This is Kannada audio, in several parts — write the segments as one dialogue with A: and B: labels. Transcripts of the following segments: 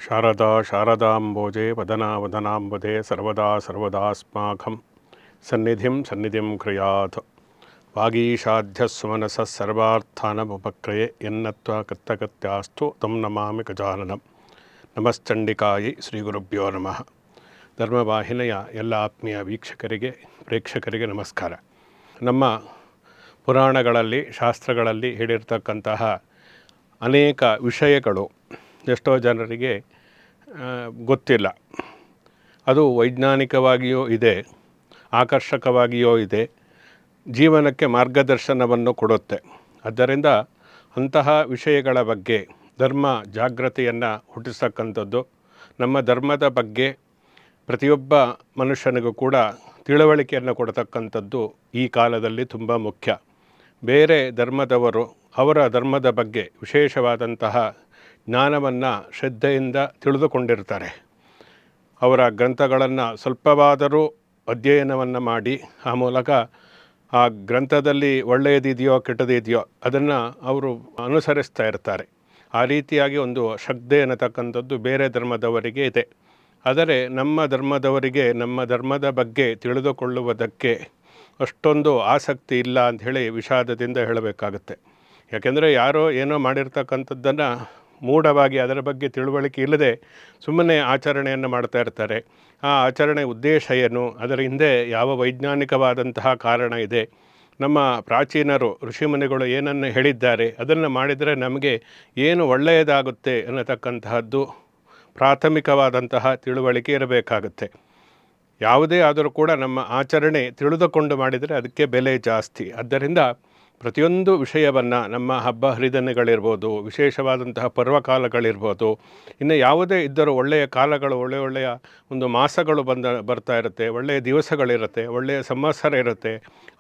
A: ಶಾರದಾ ಶಾರದಾಂಬೋಜೆ ವದನಾವದನಾಂಬುದೆ ಸರ್ವದಾ ಸರ್ವದಾಸ್ಮಾಕಂ ಸನ್ನಿಧಿಂ ಕ್ರಿಯಾತ್ ವಾಗೀಶಾಧ್ಯಸ್ಸುಮನಸಃ ಸರ್ವಾರ್ಥಾನಮುಪಕ್ರಯೆ ಎನ್ನತ್ವ ಕರ್ತಕತ್ಯಾಸ್ತು ತಂ ನಮಾಮಿ ಗಜಾನನಂ. ನಮಶ್ಚಂಡಿಕಾಯಿ ಶ್ರೀ ಗುರುಭ್ಯೋ ನಮಃ. ಧರ್ಮವಾಹಿನಿಯ ಎಲ್ಲ ಆತ್ಮೀಯ ವೀಕ್ಷಕರಿಗೆ ಪ್ರೇಕ್ಷಕರಿಗೆ ನಮಸ್ಕಾರ. ನಮ್ಮ ಪುರಾಣಗಳಲ್ಲಿ ಶಾಸ್ತ್ರಗಳಲ್ಲಿ ಹೇಳಿರ್ತಕ್ಕಂತಹ ಅನೇಕ ವಿಷಯಗಳು ಎಷ್ಟೋ ಜನರಿಗೆ ಗೊತ್ತಿಲ್ಲ. ಅದು ವೈಜ್ಞಾನಿಕವಾಗಿಯೂ ಇದೆ, ಆಕರ್ಷಕವಾಗಿಯೂ ಇದೆ, ಜೀವನಕ್ಕೆ ಮಾರ್ಗದರ್ಶನವನ್ನು ಕೊಡುತ್ತೆ. ಆದ್ದರಿಂದ ಅಂತಹ ವಿಷಯಗಳ ಬಗ್ಗೆ ಧರ್ಮ ಜಾಗೃತಿಯನ್ನು ಹುಟ್ಟಿಸ್ತಕ್ಕಂಥದ್ದು, ನಮ್ಮ ಧರ್ಮದ ಬಗ್ಗೆ ಪ್ರತಿಯೊಬ್ಬ ಮನುಷ್ಯನಿಗೂ ಕೂಡ ತಿಳುವಳಿಕೆಯನ್ನು ಕೊಡತಕ್ಕಂಥದ್ದು ಈ ಕಾಲದಲ್ಲಿ ತುಂಬ ಮುಖ್ಯ. ಬೇರೆ ಧರ್ಮದವರು ಅವರ ಧರ್ಮದ ಬಗ್ಗೆ ವಿಶೇಷವಾದಂತಹ ಜ್ಞಾನವನ್ನು ಶ್ರದ್ಧೆಯಿಂದ ತಿಳಿದುಕೊಂಡಿರ್ತಾರೆ. ಅವರ ಗ್ರಂಥಗಳನ್ನು ಸ್ವಲ್ಪವಾದರೂ ಅಧ್ಯಯನವನ್ನು ಮಾಡಿ ಆ ಮೂಲಕ ಆ ಗ್ರಂಥದಲ್ಲಿ ಒಳ್ಳೆಯದಿದೆಯೋ ಕೆಟ್ಟದಿದೆಯೋ ಅದನ್ನು ಅವರು ಅನುಸರಿಸ್ತಾ ಇರ್ತಾರೆ. ಆ ರೀತಿಯಾಗಿ ಒಂದು ಶ್ರದ್ಧೆ ಅನ್ನತಕ್ಕಂಥದ್ದು ಬೇರೆ ಧರ್ಮದವರಿಗೆ ಇದೆ. ಆದರೆ ನಮ್ಮ ಧರ್ಮದವರಿಗೆ ನಮ್ಮ ಧರ್ಮದ ಬಗ್ಗೆ ತಿಳಿದುಕೊಳ್ಳುವುದಕ್ಕೆ ಅಷ್ಟೊಂದು ಆಸಕ್ತಿ ಇಲ್ಲ ಅಂಥೇಳಿ ವಿಷಾದದಿಂದ ಹೇಳಬೇಕಾಗುತ್ತೆ. ಯಾಕೆಂದರೆ ಯಾರೋ ಏನೋ ಮಾಡಿರ್ತಕ್ಕಂಥದ್ದನ್ನು ಮೂಢವಾಗಿ ಅದರ ಬಗ್ಗೆ ತಿಳುವಳಿಕೆ ಇಲ್ಲದೆ ಸುಮ್ಮನೆ ಆಚರಣೆಯನ್ನು ಮಾಡ್ತಾ ಇರ್ತಾರೆ. ಆ ಆಚರಣೆ ಉದ್ದೇಶ ಏನು, ಅದರ ಹಿಂದೆ ಯಾವ ವೈಜ್ಞಾನಿಕವಾದಂತಹ ಕಾರಣ ಇದೆ, ನಮ್ಮ ಪ್ರಾಚೀನರು ಋಷಿಮುನಿಗಳು ಏನನ್ನು ಹೇಳಿದ್ದಾರೆ, ಅದನ್ನು ಮಾಡಿದರೆ ನಮಗೆ ಏನು ಒಳ್ಳೆಯದಾಗುತ್ತೆ ಅನ್ನತಕ್ಕಂತಹದ್ದು ಪ್ರಾಥಮಿಕವಾದಂತಹ ತಿಳುವಳಿಕೆ ಇರಬೇಕಾಗುತ್ತೆ. ಯಾವುದೇ ಆದರೂ ಕೂಡ ನಮ್ಮ ಆಚರಣೆ ತಿಳಿದುಕೊಂಡು ಮಾಡಿದರೆ ಅದಕ್ಕೆ ಬೆಲೆ ಜಾಸ್ತಿ. ಆದ್ದರಿಂದ ಪ್ರತಿಯೊಂದು ವಿಷಯವನ್ನು ನಮ್ಮ ಹಬ್ಬ ಹರಿದಿನಗಳಿರ್ಬೋದು, ವಿಶೇಷವಾದಂತಹ ಪರ್ವಕಾಲಗಳಿರ್ಬೋದು, ಇನ್ನು ಯಾವುದೇ ಇದ್ದರೂ ಒಳ್ಳೆಯ ಕಾಲಗಳು, ಒಳ್ಳೆಯ ಒಂದು ಮಾಸಗಳು ಬರ್ತಾ ಇರುತ್ತೆ, ಒಳ್ಳೆಯ ದಿವಸಗಳಿರುತ್ತೆ, ಒಳ್ಳೆಯ ಸಂವತ್ಸರ ಇರುತ್ತೆ,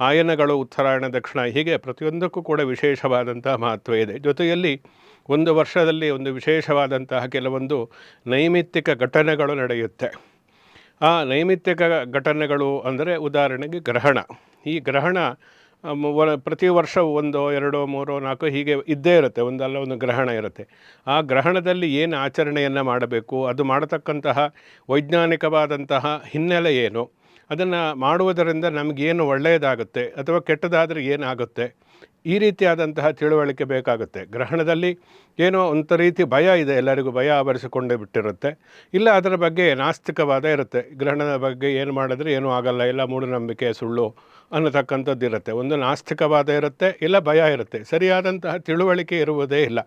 A: ಆಯನಗಳು, ಉತ್ತರಾಯಣ, ದಕ್ಷಿಣ, ಹೀಗೆ ಪ್ರತಿಯೊಂದಕ್ಕೂ ಕೂಡ ವಿಶೇಷವಾದಂತಹ ಮಹತ್ವ ಇದೆ. ಜೊತೆಯಲ್ಲಿ ಒಂದು ವರ್ಷದಲ್ಲಿ ಒಂದು ವಿಶೇಷವಾದಂತಹ ಕೆಲವೊಂದು ನೈಮಿತ್ತಿಕ ಘಟನೆಗಳು ನಡೆಯುತ್ತೆ. ಆ ನೈಮಿತ್ತಿಕ ಘಟನೆಗಳು ಅಂದರೆ ಉದಾಹರಣೆಗೆ ಗ್ರಹಣ. ಈ ಗ್ರಹಣ ಪ್ರತಿ ವರ್ಷ 1, 2, 3, 4 ಹೀಗೆ ಇದ್ದೇ ಇರುತ್ತೆ, ಒಂದಲ್ಲ ಒಂದು ಗ್ರಹಣ ಇರುತ್ತೆ. ಆ ಗ್ರಹಣದಲ್ಲಿ ಏನು ಆಚರಣೆಯನ್ನು ಮಾಡಬೇಕು, ಅದು ಮಾಡತಕ್ಕಂತಹ ವೈಜ್ಞಾನಿಕವಾದಂತಹ ಹಿನ್ನೆಲೆ ಏನು, ಅದನ್ನು ಮಾಡುವುದರಿಂದ ನಮಗೇನು ಒಳ್ಳೆಯದಾಗುತ್ತೆ ಅಥವಾ ಕೆಟ್ಟದಾದರೆ ಏನಾಗುತ್ತೆ, ಈ ರೀತಿಯಾದಂತಹ ತಿಳುವಳಿಕೆ ಬೇಕಾಗುತ್ತೆ. ಗ್ರಹಣದಲ್ಲಿ ಏನೋ ಒಂದು ರೀತಿ ಭಯ ಇದೆ, ಎಲ್ಲರಿಗೂ ಭಯ ಆವರಿಸಿಕೊಂಡೇ ಬಿಟ್ಟಿರುತ್ತೆ. ಇಲ್ಲ ಅದರ ಬಗ್ಗೆ ನಾಸ್ತಿಕವಾದ ಇರುತ್ತೆ, ಗ್ರಹಣದ ಬಗ್ಗೆ ಏನು ಮಾಡಿದ್ರೆ ಏನೂ ಆಗಲ್ಲ, ಎಲ್ಲ ಮೂಢನಂಬಿಕೆ, ಸುಳ್ಳು ಅನ್ನತಕ್ಕಂಥದ್ದು ಇರುತ್ತೆ. ಒಂದು ನಾಸ್ತಿಕವಾದ ಇರುತ್ತೆ, ಇಲ್ಲ ಭಯ ಇರುತ್ತೆ. ಸರಿಯಾದಂತಹ ತಿಳುವಳಿಕೆ ಇರುವುದೇ ಇಲ್ಲ.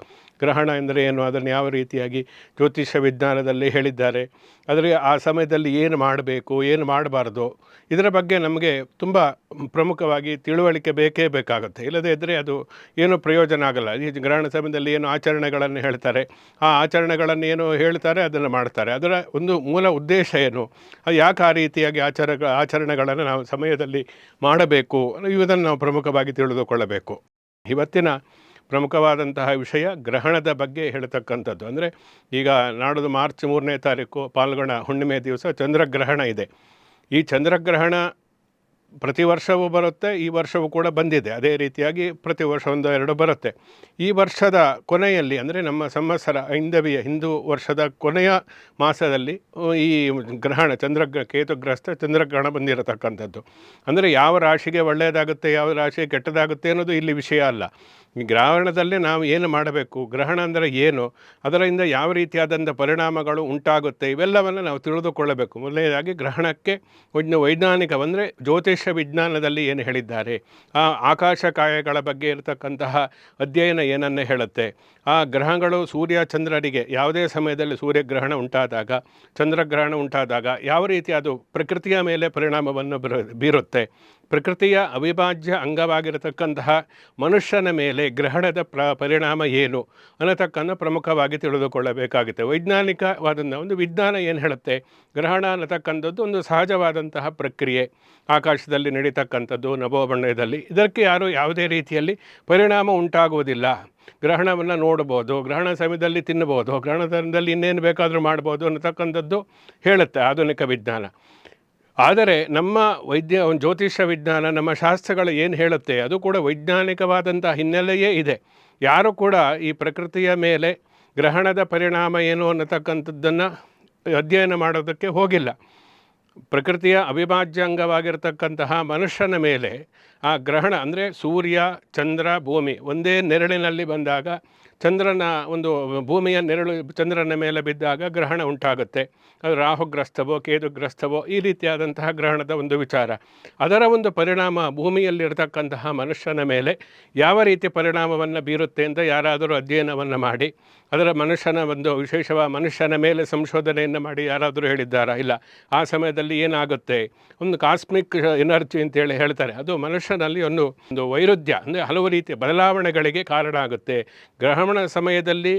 A: ಗ್ರಹಣ ಎಂದರೆ ಏನು, ಅದನ್ನು ಯಾವ ರೀತಿಯಾಗಿ ಜ್ಯೋತಿಷ್ಯ ವಿಜ್ಞಾನದಲ್ಲಿ ಹೇಳಿದ್ದಾರೆ, ಆದರೆ ಆ ಸಮಯದಲ್ಲಿ ಏನು ಮಾಡಬೇಕು, ಏನು ಮಾಡಬಾರ್ದು, ಇದರ ಬಗ್ಗೆ ನಮಗೆ ತುಂಬ ಪ್ರಮುಖವಾಗಿ ತಿಳುವಳಿಕೆ ಬೇಕೇ ಬೇಕಾಗುತ್ತೆ. ಇಲ್ಲದೇ ಇದ್ದರೆ ಅದು ಏನು ಪ್ರಯೋಜನ ಆಗಲ್ಲ. ಈ ಗ್ರಹಣ ಸಮಯದಲ್ಲಿ ಏನು ಆಚರಣೆಗಳನ್ನು ಹೇಳ್ತಾರೆ, ಆ ಆಚರಣೆಗಳನ್ನು ಏನು ಹೇಳ್ತಾರೆ ಅದನ್ನು ಮಾಡ್ತಾರೆ. ಅದರ ಒಂದು ಮೂಲ ಉದ್ದೇಶ ಏನು, ಅದು ಯಾಕೆ ಆ ರೀತಿಯಾಗಿ ಆಚರಣೆಗಳನ್ನು ನಾವು ಸಮಯದಲ್ಲಿ ಮಾಡಬೇಕು, ಇವುದನ್ನು ನಾವು ಪ್ರಮುಖವಾಗಿ ತಿಳಿದುಕೊಳ್ಳಬೇಕು. ಇವತ್ತಿನ ಪ್ರಮುಖವಾದಂತಹ ವಿಷಯ ಗ್ರಹಣದ ಬಗ್ಗೆ ಹೇಳ್ತಕ್ಕಂಥದ್ದು. ಅಂದರೆ ಈಗ ನಾಡಿದ್ದು ಮಾರ್ಚ್ 3ನೇ ತಾರೀಕು ಪಾಲ್ಗೊಣ ಹುಣ್ಣಿಮೆ ದಿವಸ ಚಂದ್ರಗ್ರಹಣ ಇದೆ. ಈ ಚಂದ್ರಗ್ರಹಣ ಪ್ರತಿ ವರ್ಷವೂ ಬರುತ್ತೆ, ಈ ವರ್ಷವೂ ಕೂಡ ಬಂದಿದೆ. ಅದೇ ರೀತಿಯಾಗಿ ಪ್ರತಿ ವರ್ಷ 1-2 ಬರುತ್ತೆ. ಈ ವರ್ಷದ ಕೊನೆಯಲ್ಲಿ ಅಂದರೆ ನಮ್ಮ ಸಂವತ್ಸರ ಹಿಂದೂ ವರ್ಷದ ಕೊನೆಯ ಮಾಸದಲ್ಲಿ ಈ ಗ್ರಹಣ ಕೇತುಗ್ರಸ್ತ ಚಂದ್ರಗ್ರಹಣ ಬಂದಿರತಕ್ಕಂಥದ್ದು. ಅಂದರೆ ಯಾವ ರಾಶಿಗೆ ಒಳ್ಳೆಯದಾಗುತ್ತೆ, ಯಾವ ರಾಶಿಗೆ ಕೆಟ್ಟದಾಗುತ್ತೆ ಅನ್ನೋದು ಇಲ್ಲಿ ವಿಷಯ ಅಲ್ಲ. ಈ ಗ್ರಹಣದಲ್ಲಿ ನಾವು ಏನು ಮಾಡಬೇಕು, ಗ್ರಹಣ ಅಂದರೆ ಏನು, ಅದರಿಂದ ಯಾವ ರೀತಿಯಾದಂಥ ಪರಿಣಾಮಗಳು ಉಂಟಾಗುತ್ತೆ, ಇವೆಲ್ಲವನ್ನು ನಾವು ತಿಳಿದುಕೊಳ್ಳಬೇಕು. ಮೊದಲನೇದಾಗಿ ಗ್ರಹಣಕ್ಕೆ ಒಂದು ವೈಜ್ಞಾನಿಕ ಅಂದರೆ ಜ್ಯೋತಿಷ್ಯ ವಿಜ್ಞಾನದಲ್ಲಿ ಏನು ಹೇಳಿದ್ದಾರೆ, ಆ ಆಕಾಶಕಾಯಗಳ ಬಗ್ಗೆ ಇರತಕ್ಕಂತಹ ಅಧ್ಯಯನ ಏನನ್ನು ಹೇಳುತ್ತೆ, ಆ ಗ್ರಹಗಳು ಸೂರ್ಯ ಚಂದ್ರರಿಗೆ ಯಾವುದೇ ಸಮಯದಲ್ಲಿ ಸೂರ್ಯಗ್ರಹಣ ಉಂಟಾದಾಗ, ಚಂದ್ರಗ್ರಹಣ ಉಂಟಾದಾಗ ಯಾವ ರೀತಿ ಅದು ಪ್ರಕೃತಿಯ ಮೇಲೆ ಪರಿಣಾಮವನ್ನು ಬೀರುತ್ತೆ, ಪ್ರಕೃತಿಯ ಅವಿಭಾಜ್ಯ ಅಂಗವಾಗಿರತಕ್ಕಂತಹ ಮನುಷ್ಯನ ಮೇಲೆ ಗ್ರಹಣದ ಪರಿಣಾಮ ಏನು ಅನ್ನತಕ್ಕಂಥ ಪ್ರಮುಖವಾಗಿ ತಿಳಿದುಕೊಳ್ಳಬೇಕಾಗುತ್ತೆ. ವೈಜ್ಞಾನಿಕವಾದಂಥ ಒಂದು ವಿಜ್ಞಾನ ಏನು ಹೇಳುತ್ತೆ, ಗ್ರಹಣ ಅನ್ನತಕ್ಕಂಥದ್ದು ಒಂದು ಸಹಜವಾದಂತಹ ಪ್ರಕ್ರಿಯೆ, ಆಕಾಶದಲ್ಲಿ ನಡೀತಕ್ಕಂಥದ್ದು, ನಭೋಮಂಡಲದಲ್ಲಿ. ಇದಕ್ಕೆ ಯಾರು ಯಾವುದೇ ರೀತಿಯಲ್ಲಿ ಪರಿಣಾಮ ಉಂಟಾಗುವುದಿಲ್ಲ. ಗ್ರಹಣವನ್ನು ನೋಡ್ಬೋದು, ಗ್ರಹಣ ಸಮಯದಲ್ಲಿ ತಿನ್ನಬಹುದು, ಗ್ರಹಣ ಸಮಯದಲ್ಲಿ ಇನ್ನೇನು ಬೇಕಾದರೂ ಮಾಡ್ಬೋದು ಅನ್ನತಕ್ಕಂಥದ್ದು ಹೇಳುತ್ತೆ ಆಧುನಿಕ ವಿಜ್ಞಾನ. ಆದರೆ ನಮ್ಮ ಜ್ಯೋತಿಷ್ಯ ವಿಜ್ಞಾನ, ನಮ್ಮ ಶಾಸ್ತ್ರಗಳು ಏನು ಹೇಳುತ್ತೆ ಅದು ಕೂಡ ವೈಜ್ಞಾನಿಕವಾದಂಥ ಹಿನ್ನೆಲೆಯೇ ಇದೆ. ಯಾರು ಕೂಡ ಈ ಪ್ರಕೃತಿಯ ಮೇಲೆ ಗ್ರಹಣದ ಪರಿಣಾಮ ಏನು ಅನ್ನತಕ್ಕಂಥದ್ದನ್ನು ಅಧ್ಯಯನ ಮಾಡೋದಕ್ಕೆ ಹೋಗಿಲ್ಲ. ಪ್ರಕೃತಿಯ ಅವಿಭಾಜ್ಯ ಅಂಗವಾಗಿರತಕ್ಕಂತಹ ಮನುಷ್ಯನ ಮೇಲೆ ಆ ಗ್ರಹಣ ಅಂದರೆ ಸೂರ್ಯ, ಚಂದ್ರ, ಭೂಮಿ ಒಂದೇ ನೆರಳಿನಲ್ಲಿ ಬಂದಾಗ, ಚಂದ್ರನ ಒಂದು ಭೂಮಿಯ ನೆರಳು ಚಂದ್ರನ ಮೇಲೆ ಬಿದ್ದಾಗ ಗ್ರಹಣ ಉಂಟಾಗುತ್ತೆ. ಅದು ರಾಹುಗ್ರಸ್ತವೋ ಕೇತುಗ್ರಸ್ತವೋ ಈ ರೀತಿಯಾದಂತಹ ಗ್ರಹಣದ ಒಂದು ವಿಚಾರ. ಅದರ ಒಂದು ಪರಿಣಾಮ ಭೂಮಿಯಲ್ಲಿರ್ತಕ್ಕಂತಹ ಮನುಷ್ಯನ ಮೇಲೆ ಯಾವ ರೀತಿ ಪರಿಣಾಮವನ್ನು ಬೀರುತ್ತೆ ಅಂತ ಯಾರಾದರೂ ಅಧ್ಯಯನವನ್ನು ಮಾಡಿ ಅದರ ಮನುಷ್ಯನ ಒಂದು ಮನುಷ್ಯನ ಮೇಲೆ ಸಂಶೋಧನೆಯನ್ನು ಮಾಡಿ ಯಾರಾದರೂ ಹೇಳಿದ್ದಾರಾ? ಇಲ್ಲ. ಆ ಸಮಯದಲ್ಲಿ ಏನಾಗುತ್ತೆ, ಒಂದು ಕಾಸ್ಮಿಕ್ ಎನರ್ಜಿ ಅಂತೇಳಿ ಹೇಳ್ತಾರೆ, ಅದು ಮನುಷ್ಯನಲ್ಲಿ ಒಂದು ವೈರುಧ್ಯ ಅಂದರೆ ಹಲವು ರೀತಿಯ ಬದಲಾವಣೆಗಳಿಗೆ ಕಾರಣ ಆಗುತ್ತೆ. ಗ್ರಹಣ ಸಮಯದಲ್ಲಿ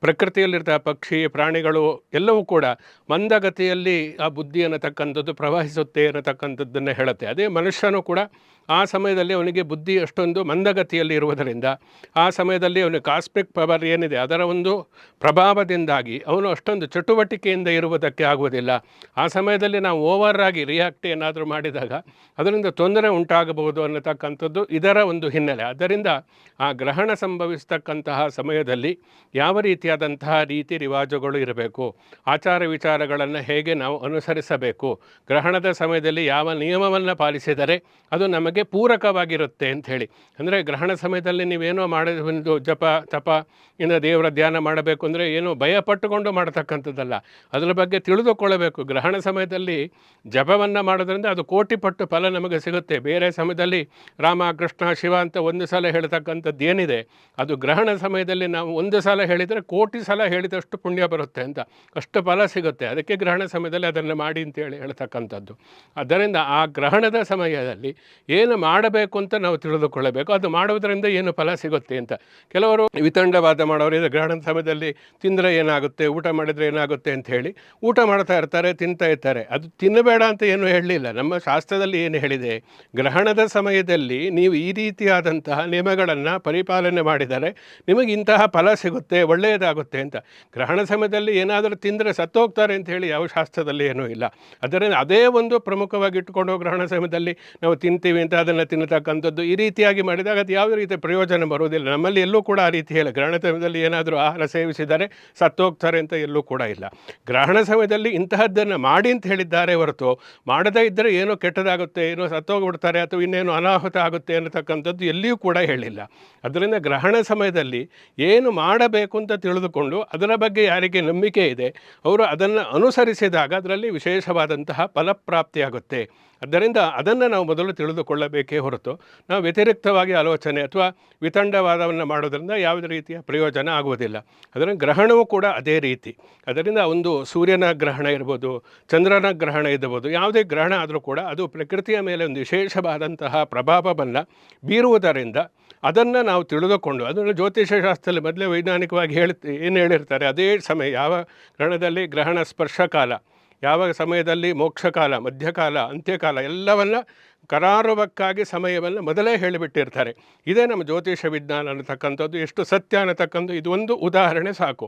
A: ಪ್ರಕೃತಿಯಲ್ಲಿರ್ತ ಪಕ್ಷಿ ಪ್ರಾಣಿಗಳು ಎಲ್ಲವೂ ಕೂಡ ಮಂದಗತಿಯಲ್ಲಿ ಆ ಬುದ್ಧಿ ಅನ್ನತಕ್ಕಂಥದ್ದು ಪ್ರವಹಿಸುತ್ತೆ ಅನ್ನತಕ್ಕಂಥದ್ದನ್ನು ಹೇಳುತ್ತೆ. ಅದೇ ಮನುಷ್ಯನೂ ಕೂಡ ಆ ಸಮಯದಲ್ಲಿ ಅವನಿಗೆ ಬುದ್ಧಿ ಅಷ್ಟೊಂದು ಮಂದಗತಿಯಲ್ಲಿ ಇರುವುದರಿಂದ ಆ ಸಮಯದಲ್ಲಿ ಅವನು ಕಾಸ್ಮಿಕ್ ಪವರ್ ಏನಿದೆ ಅದರ ಒಂದು ಪ್ರಭಾವದಿಂದಾಗಿ ಅವನು ಅಷ್ಟೊಂದು ಚಟುವಟಿಕೆಯಿಂದ ಇರುವುದಕ್ಕೆ ಆಗುವುದಿಲ್ಲ. ಆ ಸಮಯದಲ್ಲಿ ನಾವು ಓವರ್ ಆಗಿ ರಿಯಾಕ್ಟ್ ಏನಾದರೂ ಮಾಡಿದಾಗ ಅದರಿಂದ ತೊಂದರೆ ಉಂಟಾಗಬಹುದು ಅನ್ನತಕ್ಕಂಥದ್ದು ಇದರ ಒಂದು ಹಿನ್ನೆಲೆ. ಆದ್ದರಿಂದ ಆ ಗ್ರಹಣ ಸಂಭವಿಸ್ತಕ್ಕಂತಹ ಸಮಯದಲ್ಲಿ ಯಾವ ರೀತಿಯಾದಂತಹ ರೀತಿ ರಿವಾಜುಗಳು ಇರಬೇಕು, ಆಚಾರ ವಿಚಾರಗಳನ್ನು ಹೇಗೆ ನಾವು ಅನುಸರಿಸಬೇಕು, ಗ್ರಹಣದ ಸಮಯದಲ್ಲಿ ಯಾವ ನಿಯಮವನ್ನು ಪಾಲಿಸಿದರೆ ಅದು ನಮಗೆ ಪೂರಕವಾಗಿರುತ್ತೆ ಅಂಥೇಳಿ. ಅಂದರೆ ಗ್ರಹಣ ಸಮಯದಲ್ಲಿ ನೀವೇನೋ ಒಂದು ಜಪ ತಪ ಇಂದ ದೇವರ ಧ್ಯಾನ ಮಾಡಬೇಕು ಅಂದರೆ ಏನೋ ಭಯಪಟ್ಟುಕೊಂಡು ಮಾಡತಕ್ಕಂಥದ್ದಲ್ಲ, ಅದರ ಬಗ್ಗೆ ತಿಳಿದುಕೊಳ್ಳಬೇಕು. ಗ್ರಹಣ ಸಮಯದಲ್ಲಿ ಜಪವನ್ನು ಮಾಡೋದ್ರಿಂದ ಅದು ಕೋಟಿ ಪಟ್ಟು ಫಲ ನಮಗೆ ಸಿಗುತ್ತೆ. ಬೇರೆ ಸಮಯದಲ್ಲಿ ರಾಮ ಕೃಷ್ಣ ಶಿವ ಅಂತ ಒಂದು ಸಲ ಹೇಳ್ತಕ್ಕಂಥದ್ದು ಏನಿದೆ, ಅದು ಗ್ರಹಣ ಸಮಯದಲ್ಲಿ ನಾವು ಒಂದು ಸಲ ಹೇಳಿದರೆ ಕೋಟಿ ಸಲ ಹೇಳಿದಷ್ಟು ಪುಣ್ಯ ಬರುತ್ತೆ ಅಂತ, ಅಷ್ಟು ಫಲ ಸಿಗುತ್ತೆ. ಅದಕ್ಕೆ ಗ್ರಹಣ ಸಮಯದಲ್ಲಿ ಅದನ್ನು ಮಾಡಿ ಅಂತೇಳಿ ಹೇಳ್ತಕ್ಕಂಥದ್ದು. ಆದ್ದರಿಂದ ಆ ಗ್ರಹಣದ ಸಮಯದಲ್ಲಿ ಏನು ಮಾಡಬೇಕು ಅಂತ ನಾವು ತಿಳಿದುಕೊಳ್ಳಬೇಕು, ಅದು ಮಾಡುವುದರಿಂದ ಏನು ಫಲ ಸಿಗುತ್ತೆ ಅಂತ. ಕೆಲವರು ವಿತಂಡವಾದ ಮಾಡೋರು ಇದೆ, ಗ್ರಹಣದ ಸಮಯದಲ್ಲಿ ತಿಂದರೆ ಏನಾಗುತ್ತೆ, ಊಟ ಮಾಡಿದರೆ ಏನಾಗುತ್ತೆ ಅಂತ ಹೇಳಿ ಊಟ ಮಾಡ್ತಾ ಇರ್ತಾರೆ, ತಿಂತಾ ಇರ್ತಾರೆ. ಅದು ತಿನ್ನಬೇಡ ಅಂತ ಏನು ಹೇಳಲಿಲ್ಲ. ನಮ್ಮ ಶಾಸ್ತ್ರದಲ್ಲಿ ಏನು ಹೇಳಿದೆ, ಗ್ರಹಣದ ಸಮಯದಲ್ಲಿ ನೀವು ಈ ರೀತಿಯಾದಂತಹ ನಿಯಮಗಳನ್ನು ಪರಿಪಾಲನೆ ಮಾಡಿದರೆ ನಿಮಗೆ ಇಂತಹ ಫಲ ಸಿಗುತ್ತೆ, ಒಳ್ಳೆಯದಾಗುತ್ತೆ ಅಂತ. ಗ್ರಹಣ ಸಮಯದಲ್ಲಿ ಏನಾದರೂ ತಿಂದರೆ ಸತ್ತೋಗ್ತಾರೆ ಅಂತ ಹೇಳಿ ಯಾವ ಶಾಸ್ತ್ರದಲ್ಲಿ ಏನೂ ಇಲ್ಲ. ಅದರಿಂದ ಅದೇ ಒಂದು ಪ್ರಮುಖವಾಗಿ ಇಟ್ಕೊಂಡು ಗ್ರಹಣ ಸಮಯದಲ್ಲಿ ನಾವು ತಿಂತೀವಿ ಅಂತ ಅದನ್ನು ತಿನ್ನತಕ್ಕಂಥದ್ದು ಈ ರೀತಿಯಾಗಿ ಮಾಡಿದಾಗ ಅದು ಯಾವುದೇ ರೀತಿಯ ಪ್ರಯೋಜನ ಬರುವುದಿಲ್ಲ. ನಮ್ಮಲ್ಲಿ ಎಲ್ಲೂ ಕೂಡ ಆ ರೀತಿ ಹೇಳಿ ಗ್ರಹಣ ಸಮಯದಲ್ಲಿ ಏನಾದರೂ ಆಹಾರ ಸೇವಿಸಿದರೆ ಸತ್ತೋಗ್ತಾರೆ ಅಂತ ಎಲ್ಲೂ ಕೂಡ ಇಲ್ಲ. ಗ್ರಹಣ ಸಮಯದಲ್ಲಿ ಇಂತಹದ್ದನ್ನು ಮಾಡಿ ಅಂತ ಹೇಳಿದ್ದಾರೆ ಹೊರತು ಮಾಡದೇ ಇದ್ದರೆ ಏನೋ ಕೆಟ್ಟದಾಗುತ್ತೆ, ಏನೋ ಸತ್ತೋಗ್ಬಿಡ್ತಾರೆ ಅಥವಾ ಇನ್ನೇನು ಅನಾಹುತ ಆಗುತ್ತೆ ಅನ್ನತಕ್ಕಂಥದ್ದು ಎಲ್ಲಿಯೂ ಕೂಡ ಹೇಳಿಲ್ಲ. ಅದರಿಂದ ಗ್ರಹಣ ಸಮಯದಲ್ಲಿ ಏನು ಮಾಡಬೇಕು ಅಂತ ತಿಳಿದುಕೊಂಡು ಅದರ ಬಗ್ಗೆ ಯಾರಿಗೆ ನಂಬಿಕೆ ಇದೆ ಅವರು ಅದನ್ನು ಅನುಸರಿಸಿದಾಗ ಅದರಲ್ಲಿ ವಿಶೇಷವಾದಂತಹ ಫಲಪ್ರಾಪ್ತಿಯಾಗುತ್ತೆ. ಆದ್ದರಿಂದ ಅದನ್ನು ನಾವು ಮೊದಲು ತಿಳಿದುಕೊಳ್ಳಬೇಕೇ ಹೊರತು ನಾವು ವ್ಯತಿರಿಕ್ತವಾಗಿ ಆಲೋಚನೆ ಅಥವಾ ವಿತಂಡವಾದವನ್ನು ಮಾಡೋದ್ರಿಂದ ಯಾವುದೇ ರೀತಿಯ ಪ್ರಯೋಜನ ಆಗುವುದಿಲ್ಲ. ಅದರಿಂದ ಗ್ರಹಣವೂ ಕೂಡ ಅದೇ ರೀತಿ. ಅದರಿಂದ ಒಂದು ಸೂರ್ಯನ ಗ್ರಹಣ ಇರ್ಬೋದು, ಚಂದ್ರನ ಗ್ರಹಣ ಇರ್ಬೋದು, ಯಾವುದೇ ಗ್ರಹಣ ಆದರೂ ಕೂಡ ಅದು ಪ್ರಕೃತಿಯ ಮೇಲೆ ಒಂದು ವಿಶೇಷವಾದಂತಹ ಪ್ರಭಾವವನ್ನು ಬೀರುವುದರಿಂದ ಅದನ್ನು ನಾವು ತಿಳಿದುಕೊಂಡು ಅದನ್ನು ಜ್ಯೋತಿಷ್ಯ ಶಾಸ್ತ್ರದಲ್ಲಿ ಮೊದಲೇ ವೈಜ್ಞಾನಿಕವಾಗಿ ಏನು ಹೇಳಿರ್ತಾರೆ, ಅದೇ ಸಮಯ ಯಾವ ಗ್ರಹಣದಲ್ಲಿ ಗ್ರಹಣ ಸ್ಪರ್ಶಕಾಲ, ಯಾವ ಸಮಯದಲ್ಲಿ ಮೋಕ್ಷಕಾಲ, ಮಧ್ಯಕಾಲ, ಅಂತ್ಯಕಾಲ ಎಲ್ಲವನ್ನು ಕರಾರುವಕ್ಕಾಗಿ ಸಮಯವನ್ನು ಮೊದಲೇ ಹೇಳಿಬಿಟ್ಟಿರ್ತಾರೆ. ಇದೇ ನಮ್ಮ ಜ್ಯೋತಿಷ ವಿಜ್ಞಾನ ಅನ್ನತಕ್ಕಂಥದ್ದು ಎಷ್ಟು ಸತ್ಯ ಅನ್ನತಕ್ಕಂಥ ಇದು ಒಂದು ಉದಾಹರಣೆ ಸಾಕು.